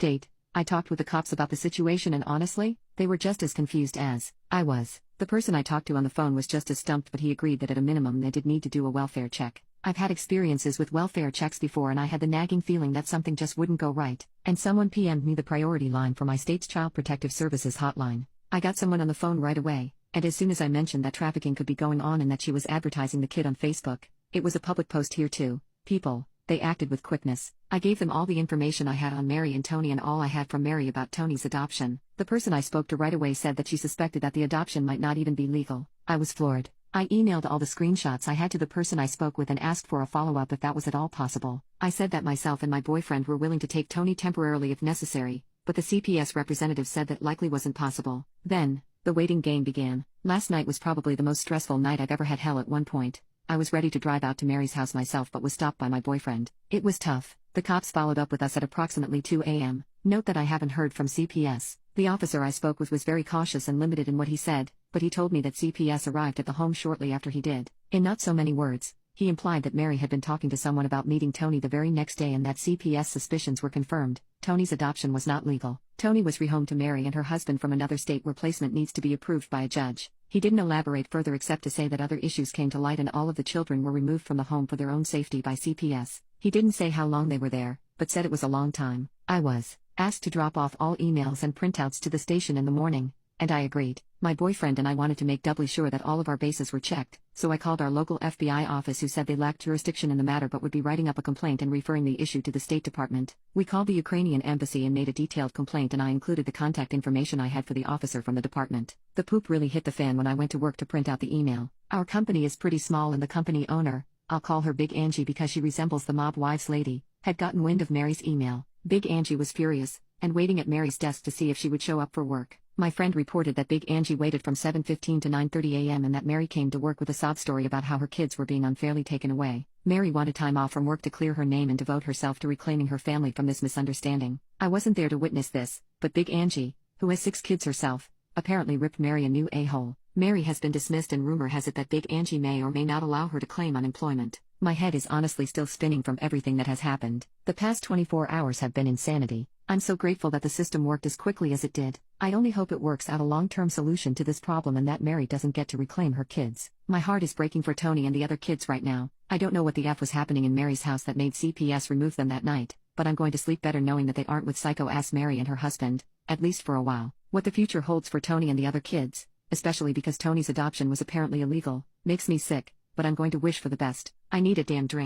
Date. I talked with the cops about the situation and honestly, they were just as confused as I was. The person I talked to on the phone was just as stumped, but he agreed that at a minimum they did need to do a welfare check. I've had experiences with welfare checks before and I had the nagging feeling that something just wouldn't go right, and someone PM'd me the priority line for my state's Child Protective Services hotline. I got someone on the phone right away, and as soon as I mentioned that trafficking could be going on and that she was advertising the kid on Facebook, it was a public post here too. People, they acted with quickness. I gave them all the information I had on Mary and Tony and all I had from Mary about Tony's adoption. The person I spoke to right away said that she suspected that the adoption might not even be legal. I was floored. I emailed all the screenshots I had to the person I spoke with and asked for a follow-up if that was at all possible. I said that myself and my boyfriend were willing to take Tony temporarily if necessary, but the CPS representative said that likely wasn't possible. Then, the waiting game began. Last night was probably the most stressful night I've ever had. Hell, at one point, I was ready to drive out to Mary's house myself but was stopped by my boyfriend. It was tough. The cops followed up with us at approximately 2 a.m. Note that I haven't heard from CPS. The officer I spoke with was very cautious and limited in what he said, but he told me that CPS arrived at the home shortly after he did. In not so many words, he implied that Mary had been talking to someone about meeting Tony the very next day and that CPS suspicions were confirmed. Tony's adoption was not legal. Tony was rehomed to Mary and her husband from another state where placement needs to be approved by a judge. He didn't elaborate further except to say that other issues came to light and all of the children were removed from the home for their own safety by CPS. He didn't say how long they were there, but said it was a long time. I was asked to drop off all emails and printouts to the station in the morning, and I agreed. My boyfriend and I wanted to make doubly sure that all of our bases were checked, so I called our local FBI office who said they lacked jurisdiction in the matter but would be writing up a complaint and referring the issue to the State Department. We called the Ukrainian embassy and made a detailed complaint and I included the contact information I had for the officer from the department. The poop really hit the fan when I went to work to print out the email. Our company is pretty small and the company owner, I'll call her Big Angie because she resembles the mob wives lady, had gotten wind of Mary's email. Big Angie was furious, and waiting at Mary's desk to see if she would show up for work. My friend reported that Big Angie waited from 7:15 to 9:30 a.m. and that Mary came to work with a sob story about how her kids were being unfairly taken away. Mary wanted time off from work to clear her name and devote herself to reclaiming her family from this misunderstanding. I wasn't there to witness this, but Big Angie, who has 6 kids herself, apparently ripped Mary a new a-hole. Mary has been dismissed and rumor has it that Big Angie may or may not allow her to claim unemployment. My head is honestly still spinning from everything that has happened. The past 24 hours have been insanity. I'm so grateful that the system worked as quickly as it did. I only hope it works out a long-term solution to this problem and that Mary doesn't get to reclaim her kids. My heart is breaking for Tony and the other kids right now. I don't know what the F was happening in Mary's house that made CPS remove them that night, but I'm going to sleep better knowing that they aren't with psycho-ass Mary and her husband, at least for a while. What the future holds for Tony and the other kids, especially because Tony's adoption was apparently illegal, makes me sick, but I'm going to wish for the best. I need a damn drink.